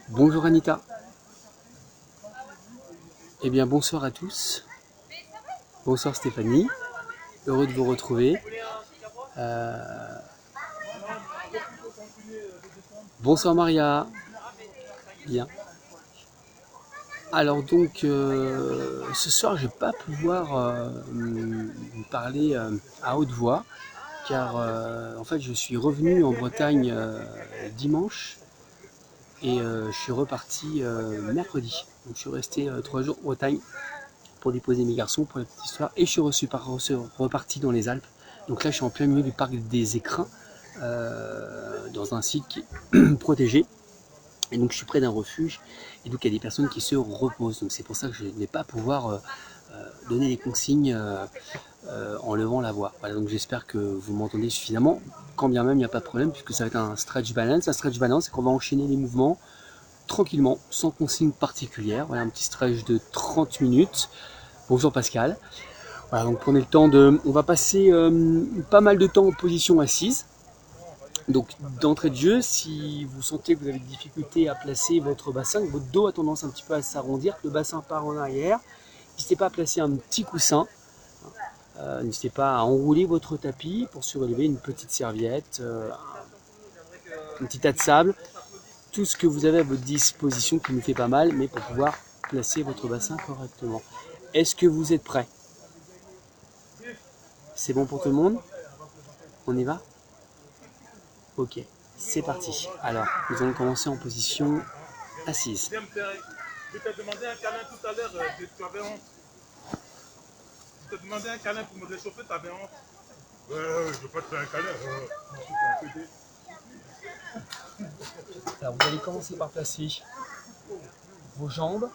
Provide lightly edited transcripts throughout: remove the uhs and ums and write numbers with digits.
Bonjour Anita. Eh bien bonsoir à tous. Bonsoir Stéphanie. Heureux de vous retrouver. Bonsoir Maria. Bien. Alors donc ce soir je ne vais pas pouvoir vous parler à haute voix car en fait je suis revenu en Bretagne dimanche et je suis reparti mercredi. Donc je suis resté 3 jours en Bretagne pour déposer mes garçons pour la petite histoire et je suis reparti dans les Alpes. Donc là je suis en plein milieu du parc des Écrins dans un site qui est protégé. Et donc je suis près d'un refuge et donc il y a des personnes qui se reposent. Donc c'est pour ça que je ne vais pas pouvoir donner des consignes en levant la voix. Voilà, donc j'espère que vous m'entendez suffisamment, quand bien même il n'y a pas de problème puisque ça va être un stretch balance. Un stretch balance, c'est qu'on va enchaîner les mouvements tranquillement, sans consigne particulière. Voilà, un petit stretch de 30 minutes. Bonjour Pascal. Voilà, donc prenez le temps de... On va passer pas mal de temps en position assise. Donc d'entrée de jeu, si vous sentez que vous avez des difficultés à placer votre bassin, que votre dos a tendance un petit peu à s'arrondir, que le bassin part en arrière, n'hésitez pas à placer un petit coussin, n'hésitez pas à enrouler votre tapis pour surélever une petite serviette, un petit tas de sable, tout ce que vous avez à votre disposition qui nous fait pas mal, mais pour pouvoir placer votre bassin correctement. Est-ce que vous êtes prêts? C'est bon pour tout le monde? On y va? Ok, c'est parti. Alors, nous allons commencer en position assise. Je t'ai demandé un câlin tout à l'heure, tu avais honte. Je t'ai demandé un câlin pour me réchauffer, tu avais honte. Je ne veux pas te faire un câlin. Alors, vous allez commencer par placer vos jambes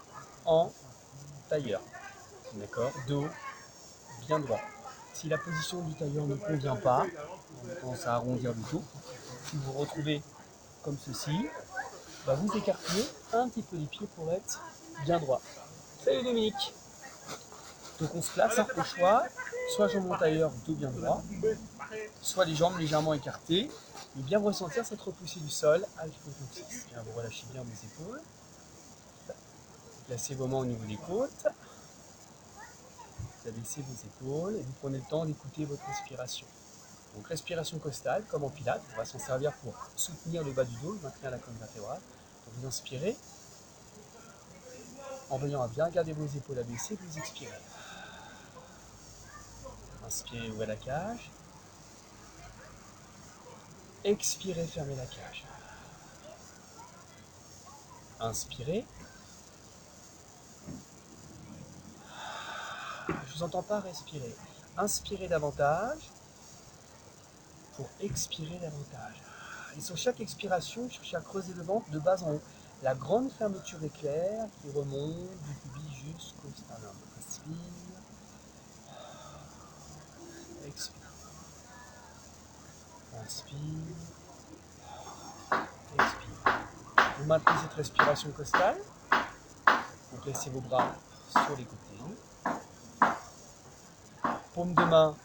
en tailleur. D'accord? Dos bien droit. Si la position du tailleur ne convient pas, on commence à arrondir du tout. Si vous vous retrouvez comme ceci, vous écartez un petit peu les pieds pour être bien droit. Salut Dominique! Donc on se place au choix, soit jambes en tailleur, dos bien droit, soit les jambes légèrement écartées, et bien ressentir cette repoussée du sol avec le coccyx. Bien, vous relâchez bien vos épaules, placez vos mains au niveau des côtes, vous abaissez vos épaules et vous prenez le temps d'écouter votre respiration. Donc respiration costale, comme en pilates, on va s'en servir pour soutenir le bas du dos, maintenir la colonne vertébrale. Donc vous inspirez, en veillant à bien garder vos épaules abaissées, vous expirez. Inspirez, ouvrez la cage. Expirez, fermez la cage. Inspirez. Je ne vous entends pas respirer. Inspirez davantage pour expirer davantage. Et sur chaque expiration, cherchez à creuser le ventre de bas en haut. La grande fermeture éclair qui remonte du pubis jusqu'au sternum. Inspire. Expire. Inspire. Expire. Vous maintenez cette respiration costale. Vous placez vos bras sur les côtés. Paume de main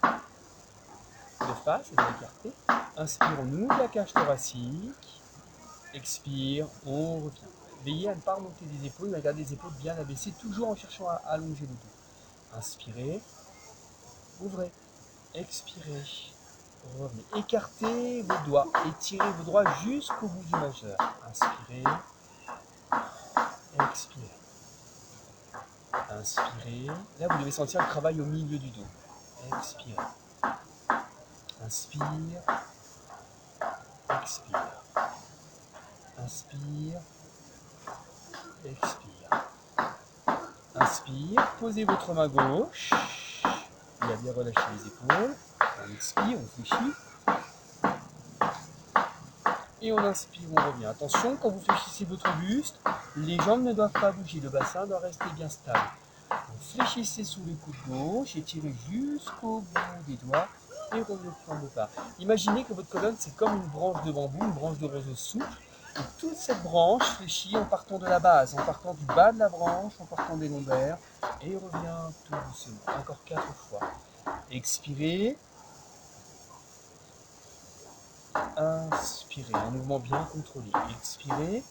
de face et de l'écarté. Inspire, on ouvre la cage thoracique. Expire, on revient. Veillez à ne pas remonter les épaules, mais à garder les épaules bien abaissées, toujours en cherchant à allonger le dos. Inspirez, ouvrez, expirez, revenez. Écartez vos doigts, étirez vos doigts jusqu'au bout du majeur. Inspirez, expirez. Inspirez. Là, vous devez sentir le travail au milieu du dos. Expirez. Inspire, expire. Inspire, expire. Inspire, posez votre main gauche. Il a bien relâché les épaules. On expire, on fléchit. Et on inspire, on revient. Attention, quand vous fléchissez votre buste, les jambes ne doivent pas bouger. Le bassin doit rester bien stable. Vous fléchissez sous le coude gauche, étirez jusqu'au bout des doigts et revenez en départ. Imaginez que votre colonne, c'est comme une branche de bambou, une branche de roseau souple. Et toute cette branche fléchit en partant de la base, en partant du bas de la branche, en partant des lombaires. Et revient tout doucement. Encore 4 fois. Expirez. Inspirez. Un mouvement bien contrôlé. Expirez.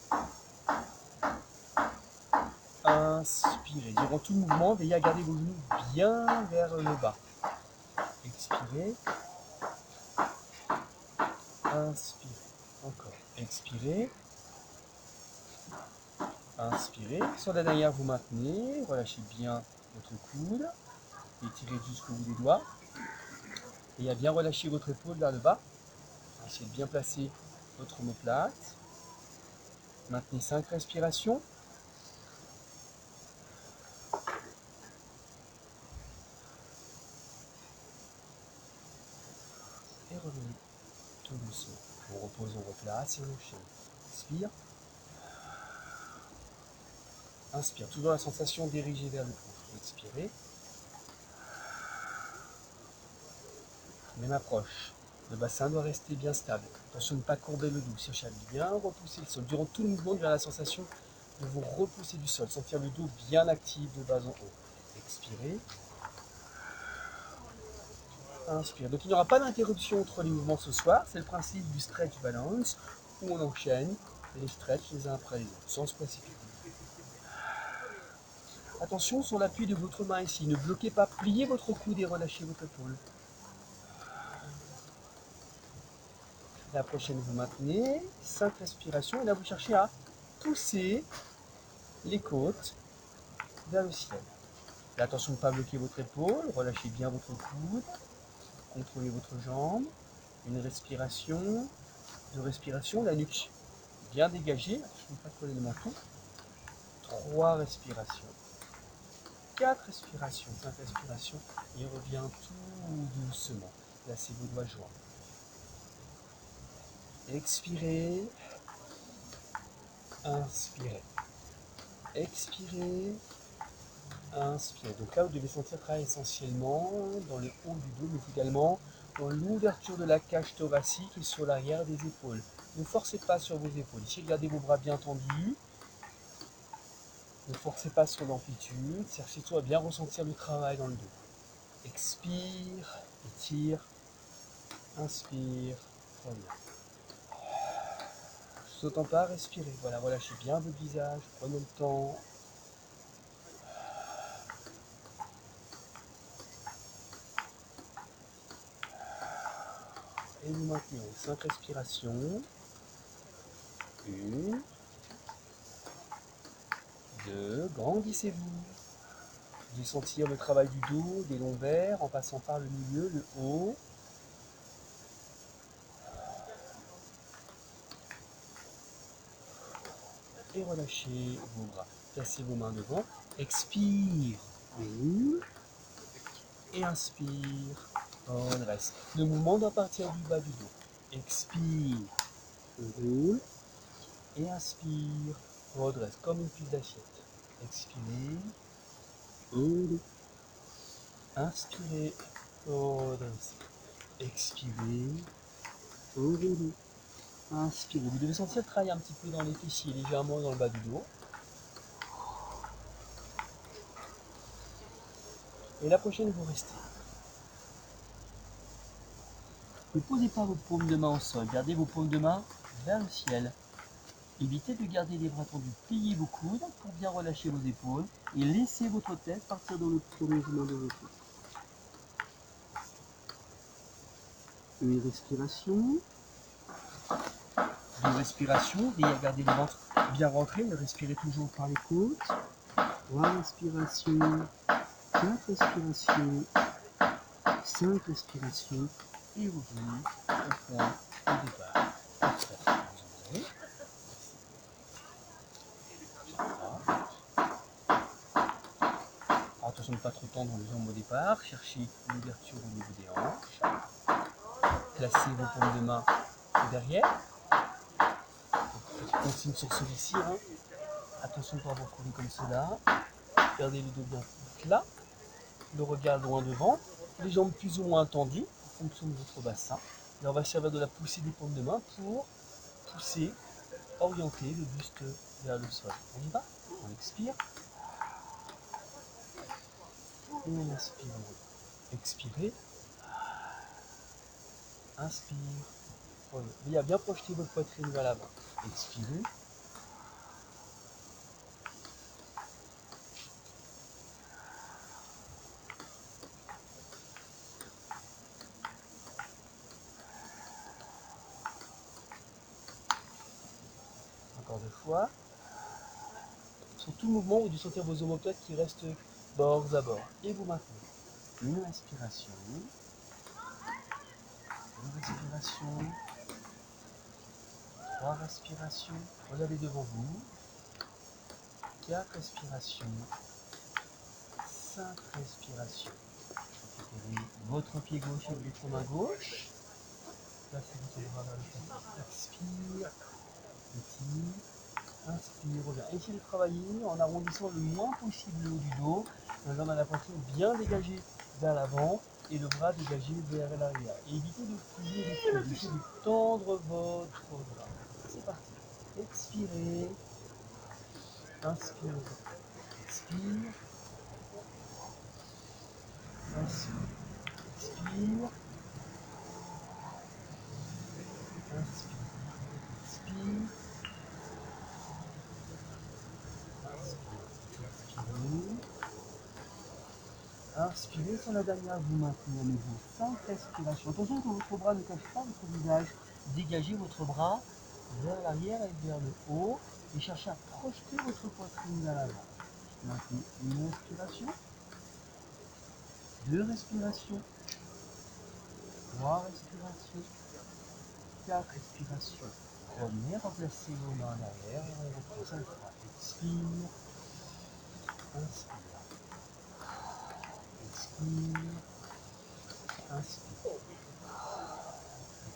Inspirez. Durant tout le mouvement, veillez à garder vos genoux bien vers le bas. Expirez. Inspirez. Encore. Expirez. Inspirez. Sur la dernière, vous maintenez. Relâchez bien votre coude. Étirez jusqu'au bout des doigts. Et à bien relâcher votre épaule vers le bas. Essayez de bien placer votre omoplate. Maintenez 5 respirations. Et revenez tout doucement. On repose en replace et on enchaîne. Inspire. Inspire. Toujours la sensation dirigée vers le coude. Expirez. Même approche. Le bassin doit rester bien stable. Attention de ne pas courber le dos. Cherchez à bien repousser le sol. Durant tout le mouvement, il y a la sensation de vous repousser du sol. Sentir le dos bien actif de bas en haut. Expirez. Inspire. Donc il n'y aura pas d'interruption entre les mouvements ce soir. C'est le principe du stretch balance où on enchaîne les stretches les uns après les autres sans se précipiter. Attention sur l'appui de votre main ici. Ne bloquez pas. Pliez votre coude et relâchez votre épaule. La prochaine, vous maintenez 5 respirations et là vous cherchez à pousser les côtes vers le ciel. Et attention de ne pas bloquer votre épaule, relâchez bien votre coude, contrôlez votre jambe, une respiration, deux respirations, la nuque bien dégagée, attention de ne pas coller le menton, 3 respirations, 4 respirations, 5 respirations et revient tout doucement. Placez vos doigts joints. Expirez, inspirez, expirez, inspirez. Donc là, vous devez sentir travailler essentiellement dans le haut du dos, mais également dans l'ouverture de la cage thoracique et sur l'arrière des épaules. Ne forcez pas sur vos épaules. Ici, gardez vos bras bien tendus. Ne forcez pas sur l'amplitude. Cherchez surtout à bien ressentir le travail dans le dos. Expire, étire, inspire, reviens. Ne sautant pas, respirez. Voilà, relâchez bien votre visage, prenez le temps. Et nous maintenons 5 respirations. 1, 2, grandissez-vous. Vous allez sentir le travail du dos, des lombaires, en passant par le milieu, le haut. Et relâchez vos bras. Placez vos mains devant. Expire. Roule. Et inspire. Redresse. Le mouvement doit partir du bas du dos. Expire. Roule. Et inspire. Redresse. Comme une pile d'assiette. Expirez. Roule. Inspirez. Redresse. Expirez. Roule. Inspirez. Vous devez sentir travailler un petit peu dans les fessiers, légèrement dans le bas du dos. Et la prochaine, vous restez. Ne posez pas vos paumes de main au sol. Gardez vos paumes de main vers le ciel. Évitez de garder les bras tendus. Pliez vos coudes pour bien relâcher vos épaules. Et laissez votre tête partir dans le prolongement de votre tête. Une respiration. 2 respirations. Veillez à garder le ventre bien rentré. Ne respirez toujours par les côtes. 3 respirations. 4 respirations. 5 respirations. Et revenez au point de départ. Attention de ne pas trop tendre les jambes au départ. Cherchez une ouverture au niveau des hanches. Placez vos paumes de main derrière. Continue sur celui-ci. Attention de ne pas vous retrouver comme cela. Gardez le dos bien plat. Le regard loin devant. Les jambes plus ou moins tendues en fonction de votre bassin. Et on va servir de la poussée des paumes de main pour pousser, orienter le buste vers le sol. On y va? On expire. Et on inspire. Expirez. Inspire. Veillez à bien projeter votre poitrine vers l'avant. Expirez. encore 2 fois. Sur tout mouvement, vous devez sentir vos omoplates qui restent bord à bord. Et vous maintenez. Une respiration. Une respiration. 3 respirations. Regardez devant vous. 4 respirations. 5 respirations. Récupérez votre pied gauche et votre main gauche. Placez votre bras vers le tapis. Expire. Étire. Inspire, reviens. Essayez de travailler en arrondissant le moins possible le haut du dos. La jambe à la poitrine bien dégagée vers l'avant et le bras dégagé vers l'arrière. Et évitez de plier les coudes. Essayez de tendre votre bras. C'est parti. Expirez. Inspire. Expire. Inspire. Expire. Inspire. Expire. Inspirez sur la dernière, vous maintenez à nouveau 5 respirations. Attention que votre bras ne cache pas votre visage. Dégagez votre bras vers l'arrière et vers le haut et cherchez à projeter votre poitrine vers l'avant. Maintenez une respiration, 2 respirations, 3 respirations, 4 respirations. Revenez, remplacez vos mains en arrière et on reprend 5 fois. Expire, inspire. Expire, inspire,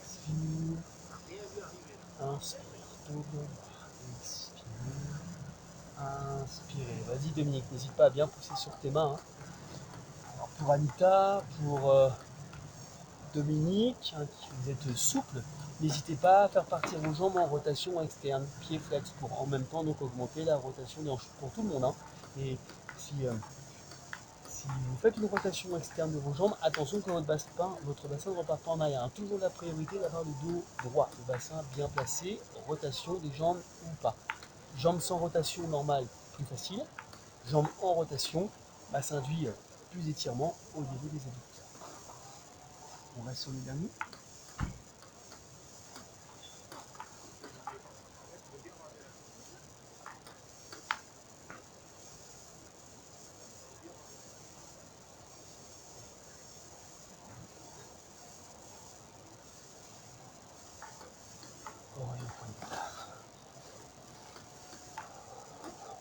expire, inspire, expire, inspire. Vas-y Dominique, n'hésite pas à bien pousser sur tes mains. Alors pour Anita, pour Dominique, vous êtes souple, n'hésitez pas à faire partir vos jambes en rotation externe, pied flex pour en même temps donc augmenter la rotation des hanches pour tout le monde. Et si vous faites une rotation externe de vos jambes, attention que votre bassin ne reparte pas en arrière. Toujours la priorité d'avoir le dos droit, le bassin bien placé, rotation des jambes ou pas. Jambes sans rotation normale, plus facile. Jambes en rotation, ça induit plus d'étirement au niveau des adducteurs. On reste sur le dernier.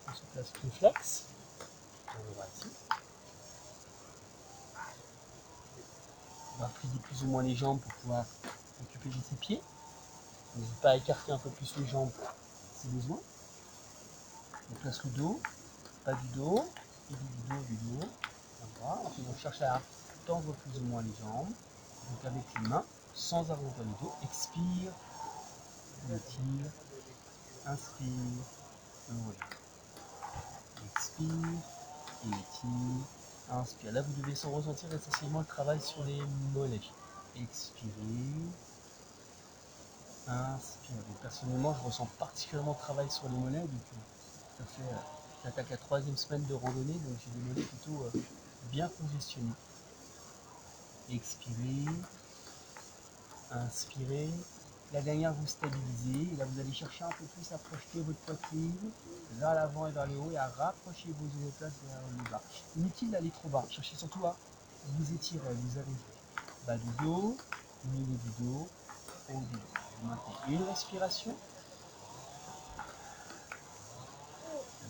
On se place pied flex. On va ici. On va plier plus ou moins les jambes pour pouvoir récupérer ses pieds. N'hésitez pas à écarter un peu plus les jambes si besoin. On place le dos, pas du dos, et du dos. Voilà. Ensuite, on cherche à tendre plus ou moins les jambes. Donc avec les mains, sans arrondir le dos. Expire, on étire, inspire, on relève. Expire, et étire, inspire. Là, vous devez sans ressentir essentiellement le travail sur les mollets. Expirez, inspirez. Personnellement, je ressens particulièrement le travail sur les mollets. Donc, ça fait, j'attaque la 3e semaine de randonnée, donc j'ai des mollets plutôt bien congestionnés. Expirez, inspirez. La dernière, vous stabilisez. Et là, vous allez chercher un peu plus à projeter votre poitrine vers l'avant et vers le haut et à rapprocher vos omoplates vers le bas. Inutile d'aller trop bas. Cherchez surtout à vous étirer, à vous alléger. Bas du dos, milieu du dos, haut du dos. Vous maintenez une respiration,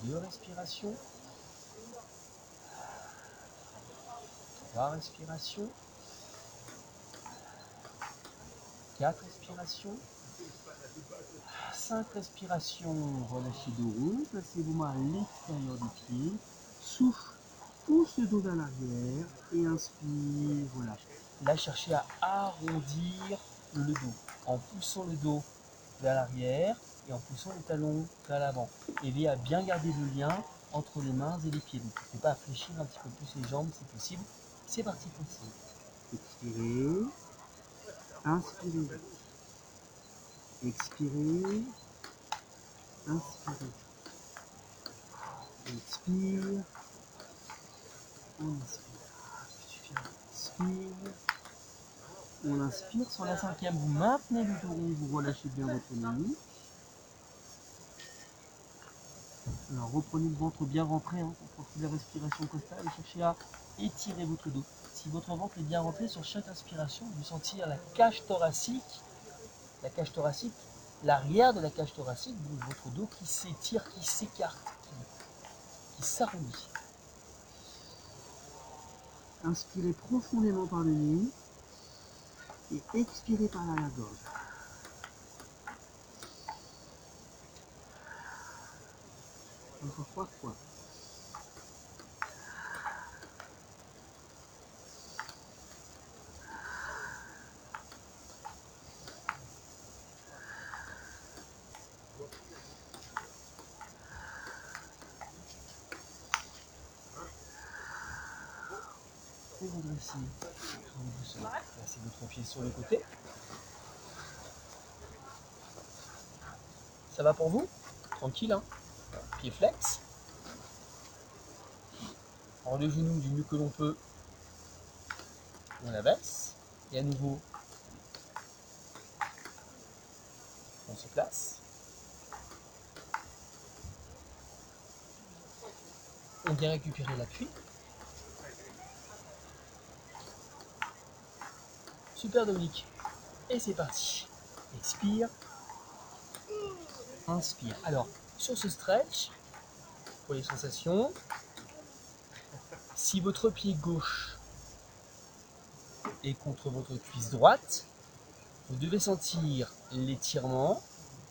2 respirations, 3 respirations, 4 respirations, 5 respirations. Relâchez dos rond, placez vos mains à l'extérieur des pieds, souffle, pousse le dos vers l'arrière et inspire, relâche. Là, cherchez à arrondir le dos en poussant le dos vers l'arrière et en poussant les talons vers l'avant. Aidez à bien garder le lien entre les mains et les pieds. Donc, n'hésitez pas à fléchir un petit peu plus les jambes si possible. C'est parti pour ça. Expirez, inspirez, expirez, inspirez, expire, on inspire, inspire, on inspire. Sur la 5e, vous maintenez le dos rond, vous relâchez bien votre nuque. Alors reprenez le ventre bien rentré hein, pour profiter de la respiration costale et cherchez à étirer votre dos. Si votre ventre est bien rentré sur chaque inspiration, vous sentir la cage thoracique, l'arrière de la cage thoracique, donc votre dos qui s'étire, qui s'écarte, qui s'arrondit. Inspirez profondément par le nez et expirez par l'arrière-gorge. Encore 3 fois. Et redressez. Placez votre pied sur le côté. Ça va pour vous? Tranquille, hein? Pied flex. Hors le genou du mieux que l'on peut. On abaisse. Et à nouveau, on se place. On vient récupérer l'appui. Super Dominique. Et c'est parti. Expire. Inspire. Alors, sur ce stretch, pour les sensations, si votre pied gauche est contre votre cuisse droite, vous devez sentir l'étirement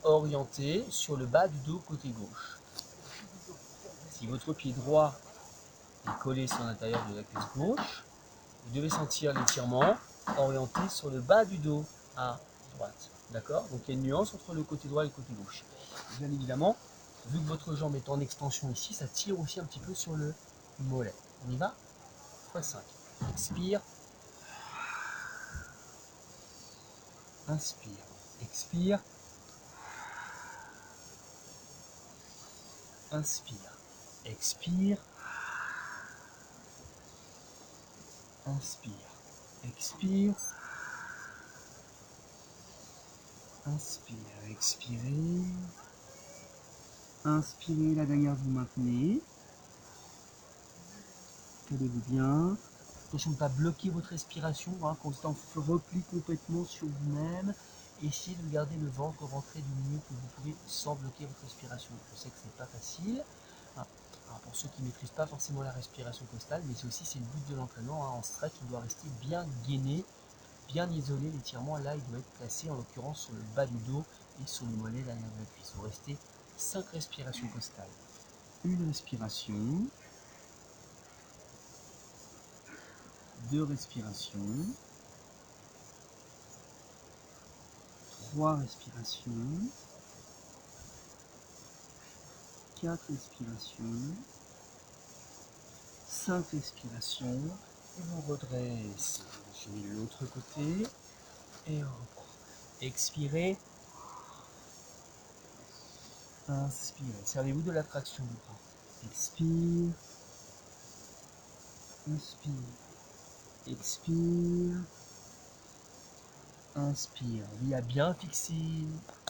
orienté sur le bas du dos côté gauche. Si votre pied droit est collé sur l'intérieur de la cuisse gauche, vous devez sentir l'étirement orienté sur le bas du dos à droite. D'accord? Donc il y a une nuance entre le côté droit et le côté gauche. Bien évidemment, vu que votre jambe est en extension ici, ça tire aussi un petit peu sur le mollet. On y va? x5. Expire. Inspire. Expire. Inspire. Expire. Inspire. Expire. Inspire. Expirez. Inspirez, la dernière, vous maintenez. Calez-vous bien. Attention de ne pas bloquer votre respiration, hein, constant repli complètement sur vous-même. Essayez de garder le ventre rentré du mieux que vous pouvez sans bloquer votre respiration. Je sais que c'est pas facile. Hein. Alors pour ceux qui ne maîtrisent pas forcément la respiration costale, mais c'est le but de l'entraînement. Hein. En stretch, on doit rester bien gainé, bien isolé. L'étirement là, il doit être placé en l'occurrence sur le bas du dos et sur le mollet derrière la cuisse. Vous restez 5 respirations costales. Une respiration. 2 respirations, 3 respirations, 4 respirations, 5 respirations, et on redresse. Je mets de l'autre côté, et on reprend. Expirez, inspirez. Servez-vous de la traction du bras. Expire, inspire, expire, inspire. Lui a bien fixé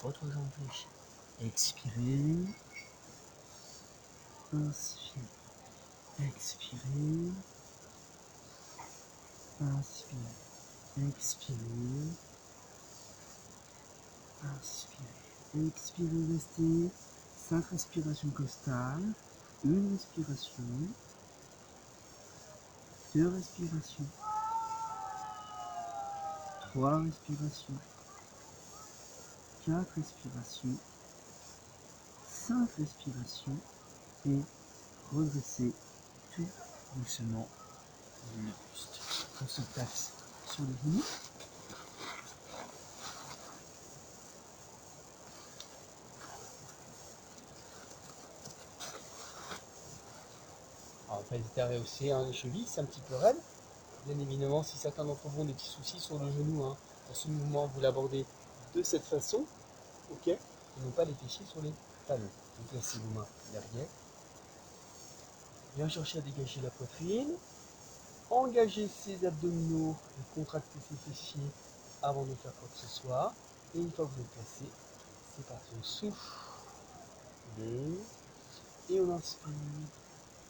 votre jambe fléchie. Expirez, inspire, expirez, inspirez, expirez, inspirez, expirez, restez 5 respirations costales, une respiration, 2 respirations, 3 respirations, 4 respirations, 5 respirations et redressez tout doucement le buste. On se place sur les genoux. Alors, pas hésiter à rehausser les chevilles, c'est un petit peu raide. Bien évidemment, si certains d'entre vous ont des petits soucis sur le genou, hein, dans ce mouvement, vous l'abordez de cette façon, ok, et non pas les fessiers sur les talons. Vous placez vos mains derrière. Bien chercher à dégager la poitrine. Engagez ses abdominaux et contractez ses fessiers avant de faire quoi que ce soit. Et une fois que vous êtes placé, c'est parti. On souffle. 2. Et on inspire.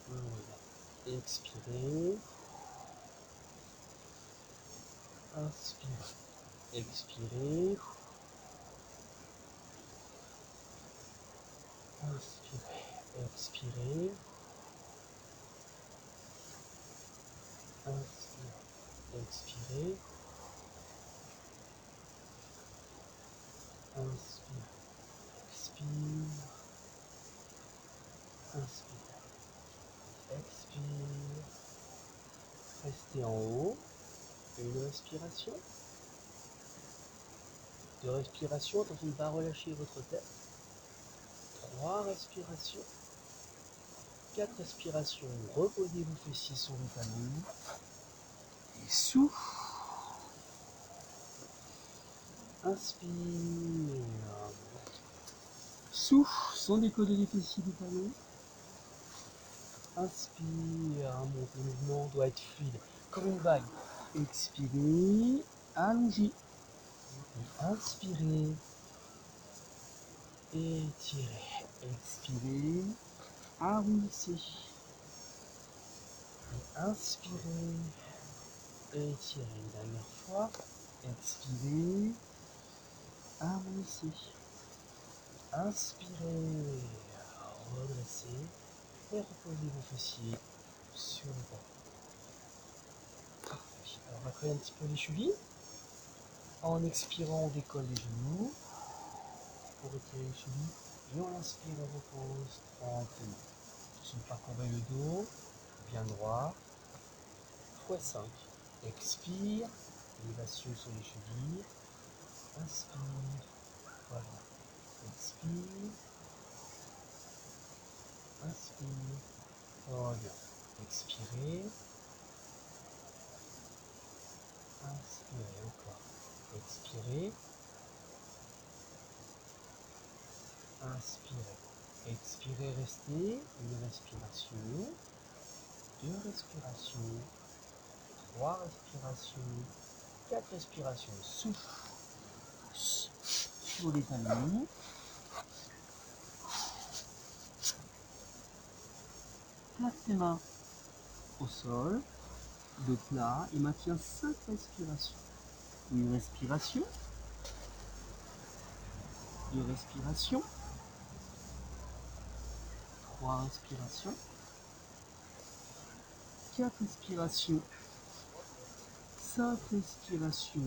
Voilà. Expirez. Inspirez. Expirez. Inspirez. Expirez. Inspirez. Expirez. Inspire. Expire. Inspire. Expire. Restez en haut. Une respiration. Deux respirations. Attention de ne pas relâcher votre tête. 3 respirations. 4 respirations. Reposez vos fessiers sur les talons. Et souffle. Inspire. Souffle sans décoller les fessiers des talons. Inspire. Mon mouvement doit être fluide, comme une vague. Expirez. Allongez. Et inspirez. Étirez. Expirez. Arrondissez. Et inspirez. Étirez une dernière fois. Expirez. Arrondissez. Inspirez. Redressez. Et reposez vos fessiers sur le banc. Parfait. Alors on va créer un petit peu les chevilles. En expirant, on décolle les genoux pour retirer les chevilles. Et on inspire, on repose tranquillement. Je vais parcourir le dos, bien droit. x5. Expire, élévation sur les chevilles. Inspire, voilà. Expire, inspire, voilà. Expirez, inspirez encore. Expirez, inspirez. Expirez, restez. Une respiration, deux respirations, 3 respirations, 4 respirations. Souffle sur les talons. Place tes mains au sol, dos plat, et maintient 5 respirations. Une respiration, deux respirations, 3 respirations, 4 respirations, 5 respirations.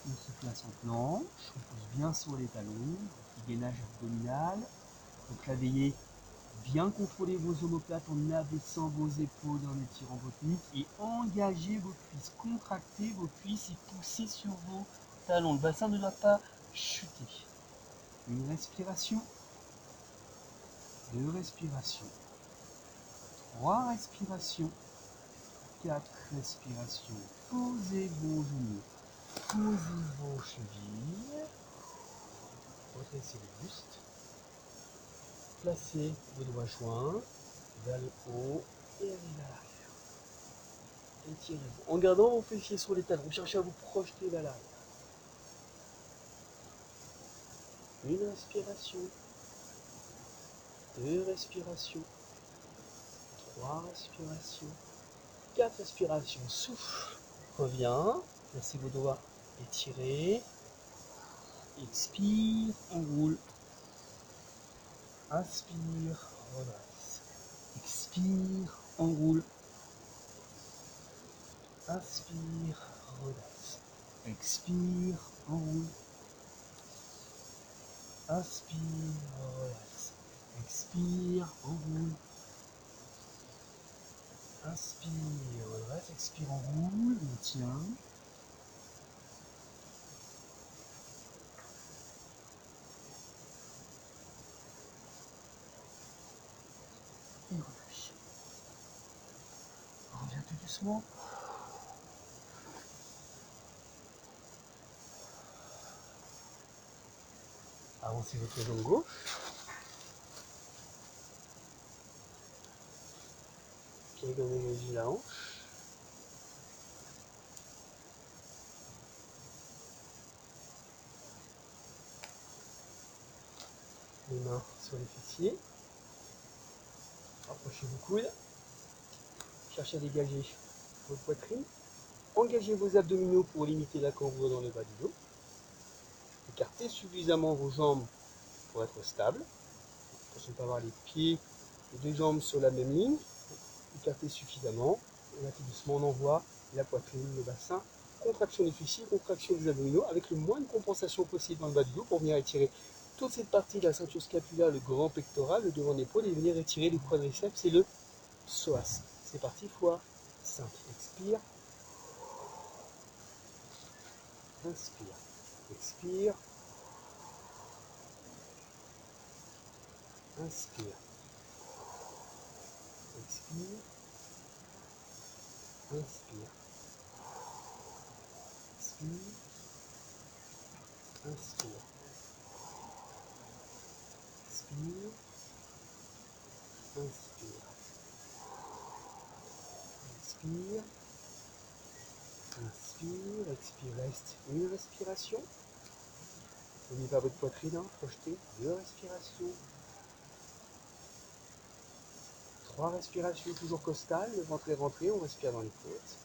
On se place en planche, on pousse bien sur les talons, petit gainage abdominal. Donc là, veillez bien contrôler vos omoplates en abaissant vos épaules, en étirant votre nuque et engagez vos cuisses, contractez vos cuisses et poussez sur vos talons. Le bassin ne doit pas chuter. Une respiration, deux respirations, 3 respirations, 4 respirations. Posez vos genoux, posez vos chevilles, redressez le buste, placez vos doigts joints vers le haut et vers l'arrière. Étirez-vous. En gardant vos fessiers sur les talons, cherchez à vous projeter vers l'arrière. Une respiration, deux respirations, 3 respirations, 4 respirations. Souffle, reviens, placez vos doigts étirés. Expire, enroule. Inspire, redresse. Expire, enroule. Inspire, redresse. Expire, enroule. Inspire, redresse. Expire, enroule. Inspire, redresse. Expire, enroule. Maintien. Et relâche. Reviens tout doucement. Avancez votre jambe gauche. Pied comme énergie la hanche. Les mains sur les fessiers. Rapprochez vos coudes. Cherchez à dégager votre poitrine. Engagez vos abdominaux pour limiter la cambrure dans le bas du dos. Écartez suffisamment vos jambes pour être stable. Attention de ne pas avoir les pieds et deux jambes sur la même ligne. Écartez suffisamment. Et là tout doucement on envoie la poitrine, le bassin. Contraction des fessiers, contraction des abdominaux avec le moins de compensation possible dans le bas du dos pour venir étirer toute cette partie de la ceinture scapulaire, le grand pectoral, le devant d'épaule et venir étirer le quadriceps et le psoas. C'est parti, fois 5. Expire. Inspire. Expire. Inspire. Expire. Inspire. Expire. Inspire. Expire. Inspire. Inspire. Inspire. Expire. Reste une respiration. N'oubliez pas votre poitrine, hein. Projetez 2 respirations. 3 respirations toujours costales, le ventre est rentré, on respire dans les côtes.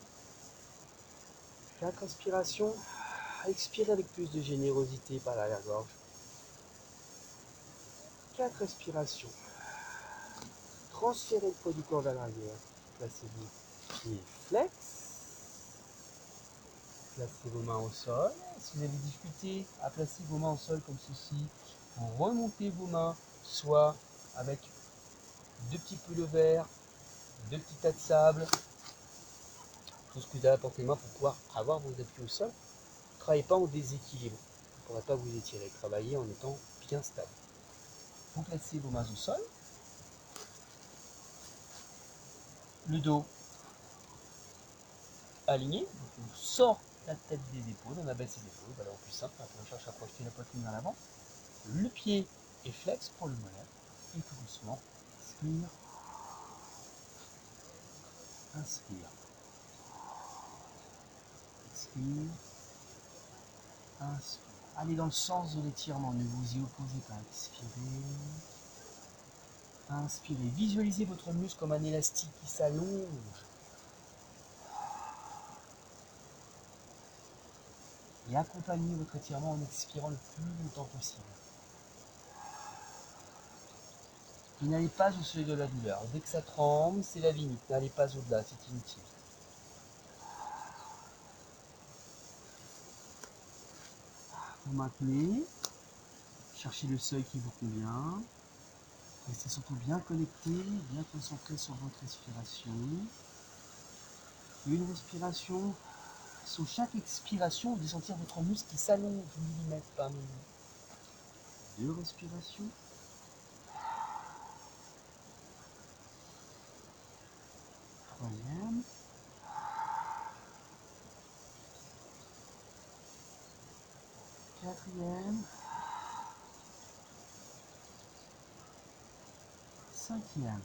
4 respirations, expirez avec plus de générosité par l'arrière-gorge. 4 respirations, transférez le poids du corps vers l'arrière, placez-vous pieds flex, placez vos mains au sol. Si vous avez discuté à placer vos mains au sol comme ceci, vous remontez vos mains, soit avec 2 petits poules verts, 2 petits tas de sable, tout ce que vous avez à portée de main pour pouvoir avoir vos appuis au sol. Ne travaillez pas en déséquilibre, vous ne pourrez pas vous étirer, travaillez en étant bien stable. Vous placez vos mains au sol, le dos aligné, donc on sort la tête des épaules, on abaisse les épaules, voilà, en plus simple, on cherche à projeter la poitrine vers l'avant, le pied est flex pour le mollet, et tout doucement, expire, inspire, expire, inspire. Allez dans le sens de l'étirement, ne vous y opposez pas, expirez, inspirez, visualisez votre muscle comme un élastique qui s'allonge. Et accompagnez votre étirement en expirant le plus longtemps possible. Et n'allez pas au seuil de la douleur. Dès que ça tremble, c'est la limite. N'allez pas au-delà, c'est inutile. Vous maintenez. Cherchez le seuil qui vous convient. Restez surtout bien connecté, bien concentré sur votre respiration. Une respiration. Sur chaque expiration, vous allez sentir votre muscle qui s'allonge millimètre par millimètre. 2 respirations. 3e. 4e. 5e.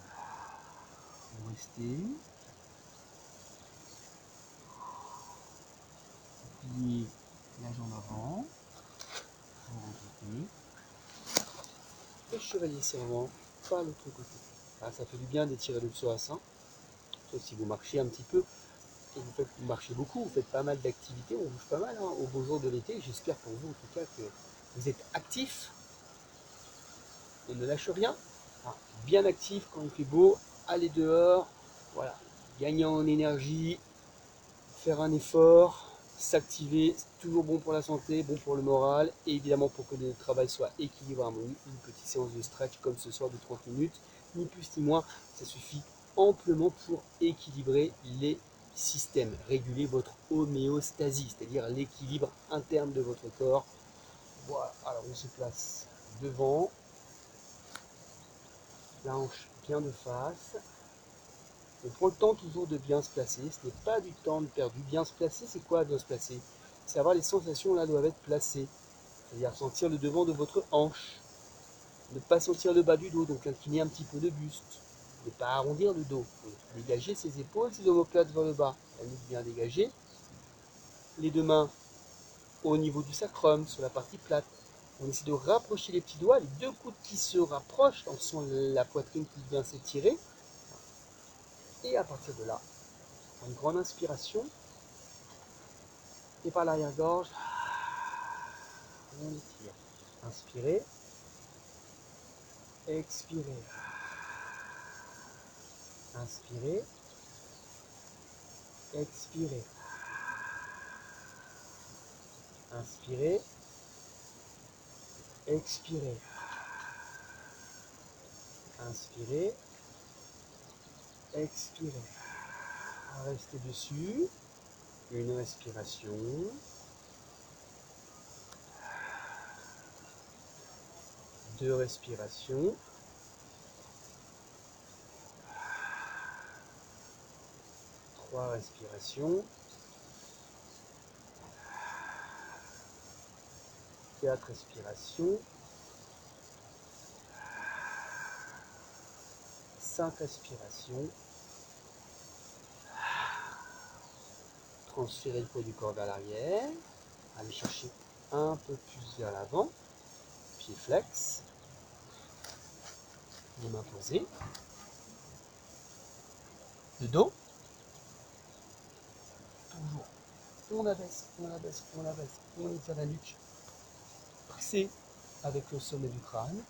Vous restez. Pliez la jambe avant. Vous remontez. Et chevalier servant par l'autre côté. Ah, ça fait du bien d'étirer le psoas. Hein. Sauf si vous marchez un petit peu. Et vous marchez beaucoup, vous faites pas mal d'activités, on bouge pas mal hein, au beau jour de l'été. J'espère pour vous en tout cas que vous êtes actifs. On ne lâche rien. Ah, bien actif quand il fait beau, aller dehors, voilà, gagner en énergie, faire un effort, s'activer, c'est toujours bon pour la santé, bon pour le moral, et évidemment pour que le travail soit équilibré, une petite séance de stretch comme ce soir de 30 minutes, ni plus ni moins, ça suffit amplement pour équilibrer les systèmes, réguler votre homéostasie, c'est-à-dire l'équilibre interne de votre corps. Voilà, alors on se place devant, la hanche bien de face. On prend le temps toujours de bien se placer, ce n'est pas du temps de perdu. Bien se placer, c'est quoi bien se placer? C'est avoir les sensations là doivent être placées, c'est-à-dire sentir le devant de votre hanche, ne pas sentir le bas du dos, donc incliner un petit peu le buste, ne pas arrondir le dos, dégager ses épaules, ses omoplates vers le bas, la nuque bien dégagée, les deux mains au niveau du sacrum, sur la partie plate, On essaie de rapprocher les petits doigts, les deux coudes qui se rapprochent, on sent la poitrine qui vient s'étirer. Et à partir de là, une grande inspiration. Et par l'arrière-gorge, on étire. Inspirez, expirez. Inspirez, expirez. Inspirez, expirez. Inspirez, expirez. Restez dessus. Une respiration. Deux respirations. Trois respirations. 4 respirations. 5 respirations. Transférez le poids du corps vers l'arrière. Allez chercher un peu plus vers l'avant. Pied flex. Les mains posées. Le dos. Toujours. On abaisse, on abaisse, on abaisse. On étire la nuque. Pressez avec le sommet du crâne.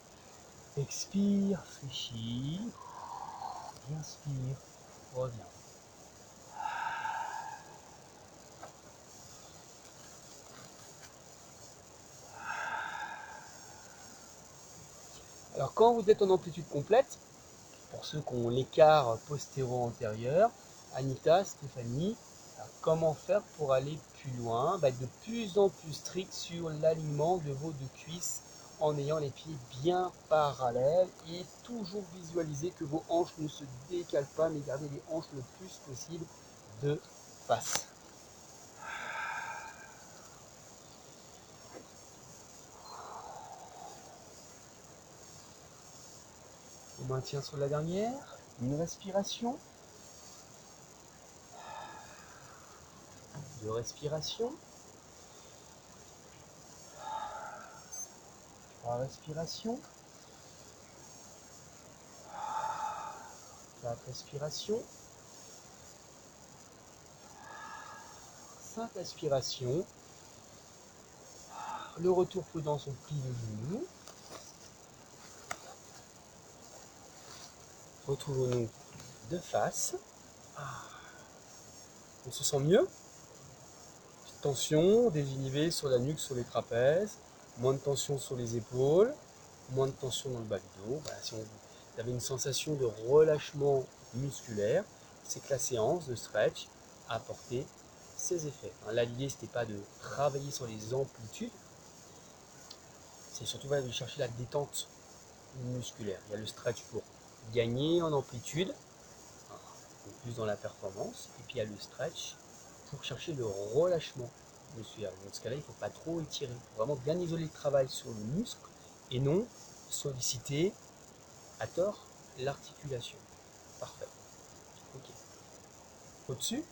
Expire, fléchis. Inspire, reviens. Alors quand vous êtes en amplitude complète, pour ceux qui ont l'écart postéro-antérieur, Anita, Stéphanie, comment faire pour aller plus loin? Être de plus en plus strict sur l'alignement de vos deux cuisses en ayant les pieds bien parallèles et toujours visualiser que vos hanches ne se décalent pas mais gardez les hanches le plus possible de face. On maintient sur la dernière, une respiration, deux respirations, trois respirations, quatre respirations, 5 respirations. Le retour prudent, on plie les genoux. Retrouvons-nous de face. On se sent mieux. Petite tension, désinhibée sur la nuque, sur les trapèzes. Moins de tension sur les épaules. Moins de tension dans le bas du dos. Voilà, si vous avez une sensation de relâchement musculaire, c'est que la séance de stretch a apporté ses effets. Là, l'idée, ce n'était pas de travailler sur les amplitudes. C'est surtout de chercher la détente musculaire. Il y a le stretch pour gagner en amplitude, plus dans la performance, et puis il y a le stretch pour chercher le relâchement musculaire. Dans ce cas-là, il ne faut pas trop étirer. Il faut vraiment bien isoler le travail sur le muscle et non solliciter à tort l'articulation. Parfait. Ok. Au-dessus.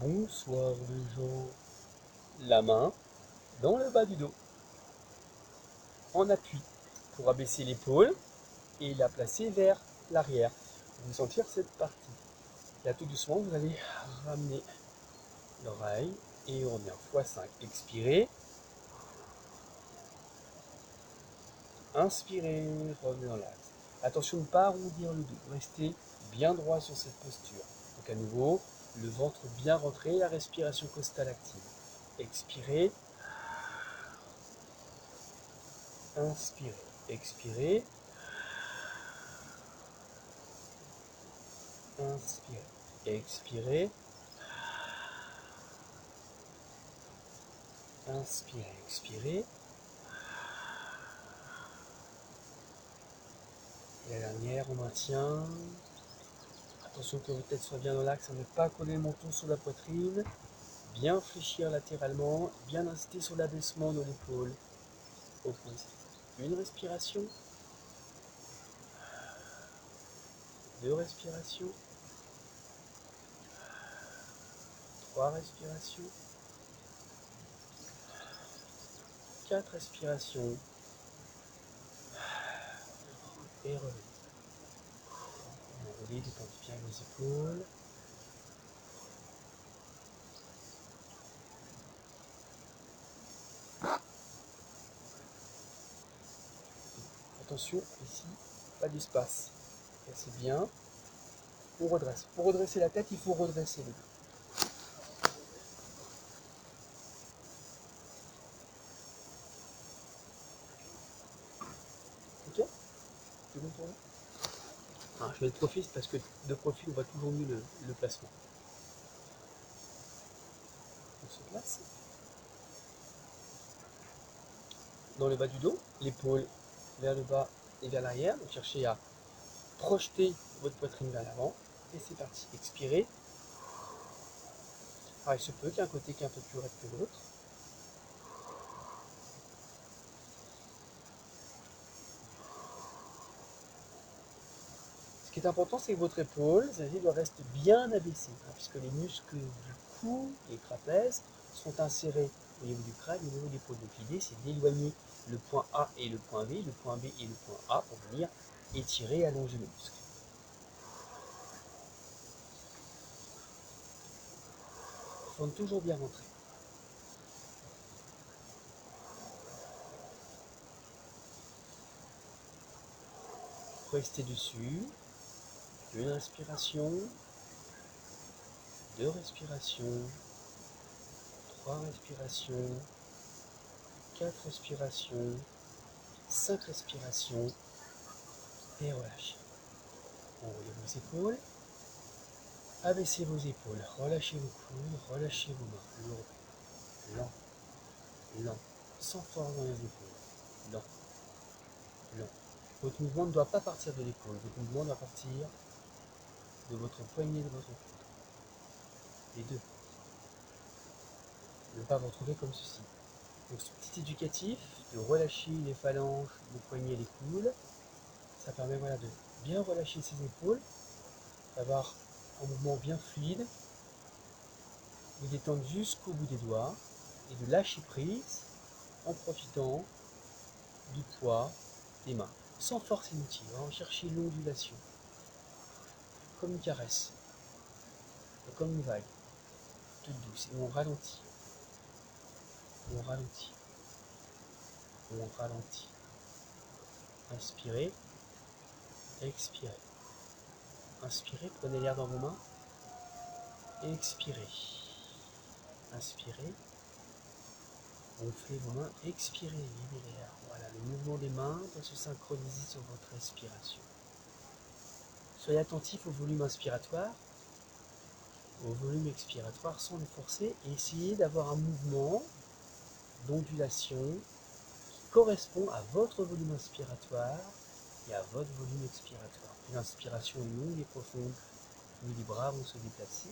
Bonsoir les gens. La main dans le bas du dos. En appui pour abaisser l'épaule et la placer vers l'arrière. Vous sentir cette partie. Et là, tout doucement, vous allez ramener l'oreille et on revient x5. Expirez. Inspirez, revenez dans l'axe. Attention de ne pas arrondir le dos. Restez bien droit sur cette posture. Donc à nouveau, le ventre bien rentré, la respiration costale active. Expirez. Inspirez. Expirez. Inspirez. Expirez. Inspirez. Expirez. Et la dernière, on maintient. Attention que votre tête soit bien dans l'axe, ne pas coller le menton sur la poitrine. Bien fléchir latéralement, bien insister sur l'abaissement de l'épaule. Une respiration. 2 respirations, 3 respirations, 4 respirations, et relevez. Enroulez, détendez bien vos épaules. Attention, ici, pas d'espace. C'est bien. On redresse. Pour redresser la tête, il faut redresser le dos. Ok? C'est bon pour vous? Alors, je vais de profil parce que de profil, on voit toujours mieux le placement. On se place. Dans le bas du dos, l'épaule vers le bas et vers l'arrière. Donc cherchez à projeter votre poitrine vers l'avant. Et c'est parti. Expirez. Alors, il se peut qu'il y ait un côté qui est un peu plus raide que l'autre. Ce qui est important, c'est que votre épaule, celle-ci doit rester bien abaissée, puisque les muscles du cou, les trapèzes, sont insérés au niveau du crâne, au niveau de l'épaule. Donc l'idée, c'est d'éloigner le point A et le point B et le point A pour venir étirer et allonger le muscle. Il faut toujours bien rentrer. Restez dessus. Une respiration, 2 respirations, 3 respirations, 4 respirations, 5 respirations et relâchez. Enroulez vos épaules, abaissez vos épaules, relâchez vos coudes, relâchez vos mains, lourd, lent, lent, sans force dans les épaules, lent, lent. Votre mouvement ne doit pas partir de l'épaule, votre mouvement doit partir de votre poignet et de votre coude. Les deux. Ne pas vous retrouver comme ceci. Donc ce petit éducatif de relâcher les phalanges, les poignets et les coudes, ça permet de bien relâcher ses épaules, d'avoir un mouvement bien fluide, de détendre jusqu'au bout des doigts et de lâcher prise en profitant du poids des mains, sans force inutile. On va chercher l'ondulation, comme une caresse, comme une vague, toute douce. Et on ralentit, on ralentit, on ralentit. Inspirez, expirez. Inspirez, prenez l'air dans vos mains. Expirez. Inspirez. Gonflez vos mains. Expirez, videz l'air. Voilà, le mouvement des mains doit se synchroniser sur votre respiration. Soyez attentif au volume inspiratoire, au volume expiratoire sans le forcer et essayez d'avoir un mouvement d'ondulation qui correspond à votre volume inspiratoire et à votre volume expiratoire. Plus l'inspiration est longue et profonde, plus les bras vont se déplacer.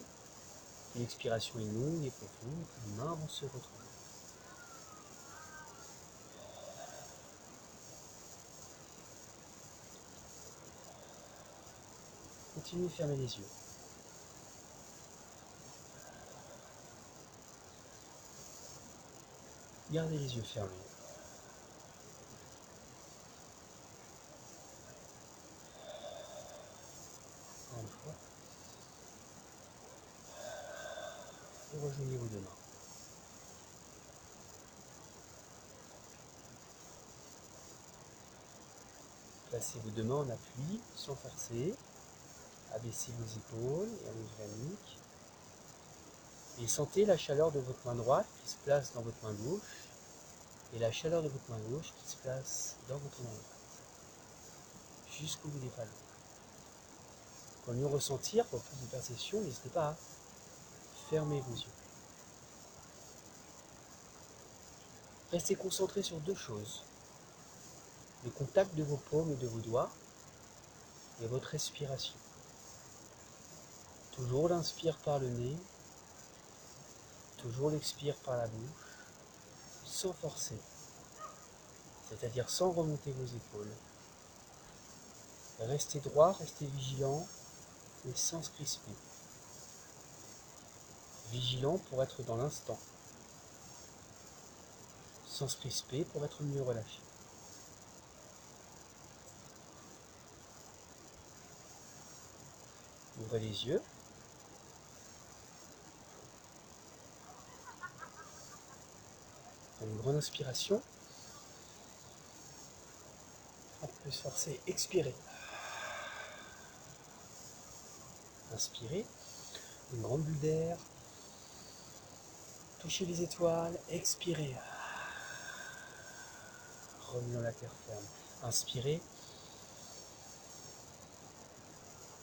Plus l'expiration est longue et profonde, plus les mains vont se retrouver. Continuez de fermer les yeux. Gardez les yeux fermés. Encore une fois. Et rejoignez vos deux mains. Placez vos deux mains en appui, sans forcer. Abaissez vos épaules et allongez la nuque. Et sentez la chaleur de votre main droite qui se place dans votre main gauche et la chaleur de votre main gauche qui se place dans votre main droite. Jusqu'au bout des phalanges. Pour mieux ressentir, pour plus de perception, n'hésitez pas à fermer vos yeux. Restez concentré sur deux choses. Le contact de vos paumes et de vos doigts et votre respiration. Toujours l'inspire par le nez, toujours l'expire par la bouche, sans forcer, c'est-à-dire sans remonter vos épaules. Restez droit, restez vigilant, mais sans se crisper. Vigilant pour être dans l'instant. Sans se crisper pour être mieux relâché. Ouvrez les yeux. Une grande inspiration. On peut se forcer, expirer. Inspirez. Une grande bulle d'air. Touchez les étoiles, expirez. Revenez dans la terre ferme. Inspirez.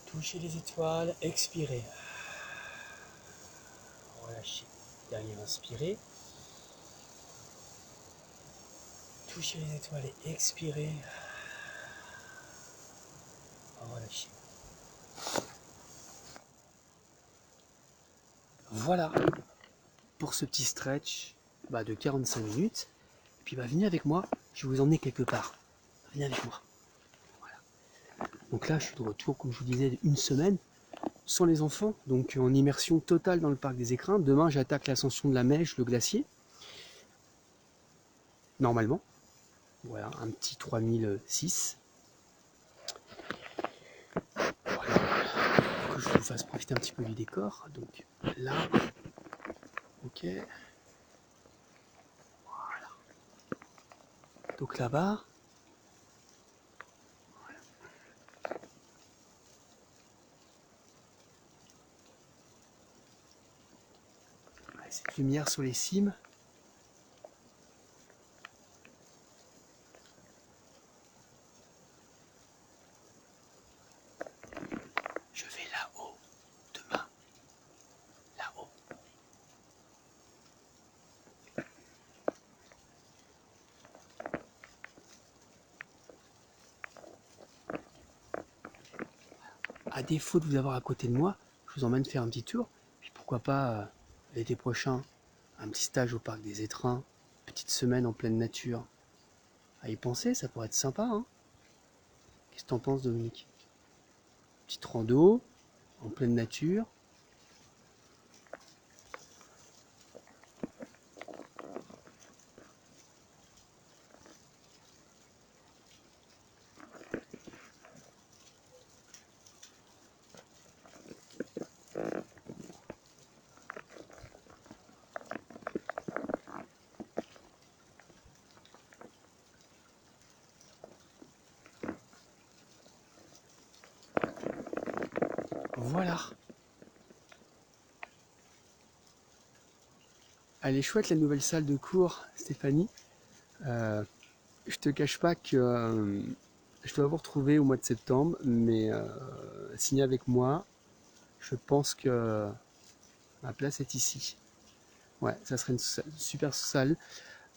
Touchez les étoiles, expirez. Relâchez. Dernier, inspirez. Touchez les étoiles et expirez. Relâchez. Voilà pour ce petit stretch de 45 minutes. Et puis venez avec moi, je vais vous emmener quelque part. Venez avec moi. Voilà. Donc là, je suis de retour, comme je vous disais, une semaine sans les enfants, donc en immersion totale dans le parc des Écrins. Demain, j'attaque l'ascension de la Mèche, le glacier. Normalement. Voilà, un petit 3006. Voilà. Que je vous fasse profiter un petit peu du décor. Donc là, ok. Voilà. Donc là-bas. Voilà. Cette lumière sur les cimes. Je vais là-haut, demain, là-haut. À défaut de vous avoir à côté de moi, je vous emmène faire un petit tour. Puis pourquoi pas l'été prochain, un petit stage au parc des Étrins, petite semaine en pleine nature. À y penser, ça pourrait être sympa, hein? Qu'est-ce que t'en penses, Dominique? Petite rando, en pleine nature. Voilà. Elle est chouette la nouvelle salle de cours, Stéphanie. Je te cache pas que je dois vous retrouver au mois de septembre, mais signé avec moi, je pense que ma place est ici. Ouais, ça serait une super salle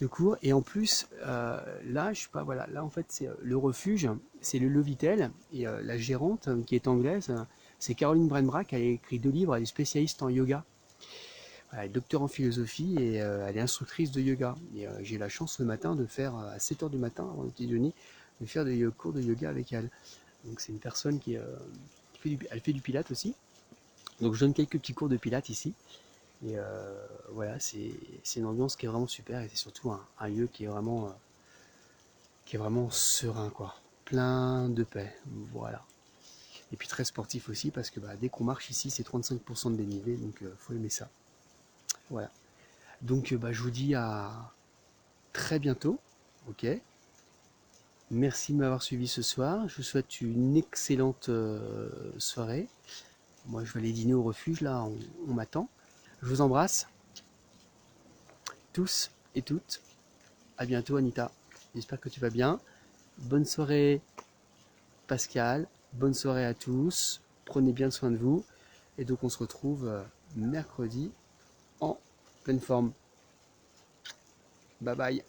de cours. Et en plus, là, je sais pas, voilà, là en fait c'est le refuge, c'est le Levitel, et la gérante qui est anglaise, c'est Caroline Brenbrack. Elle a écrit 2 livres, elle est spécialiste en yoga. Voilà, elle est docteur en philosophie et elle est instructrice de yoga. Et j'ai eu la chance le matin de faire, à 7h du matin, avant le petit déjeuner, de faire des cours de yoga avec elle. Donc c'est une personne qui fait du pilates aussi. Donc je donne quelques petits cours de pilates ici. Et voilà, c'est une ambiance qui est vraiment super et c'est surtout un lieu qui est vraiment serein, quoi. Plein de paix, voilà. Et puis très sportif aussi parce que dès qu'on marche ici, c'est 35% de dénivelé, donc faut aimer ça. Voilà. Donc je vous dis à très bientôt, ok. Merci de m'avoir suivi ce soir. Je vous souhaite une excellente soirée. Moi, je vais aller dîner au refuge, là, on m'attend. Je vous embrasse, tous et toutes. À bientôt, Anita. J'espère que tu vas bien. Bonne soirée, Pascal. Bonne soirée à tous. Prenez bien soin de vous. Et donc, on se retrouve mercredi en pleine forme. Bye bye.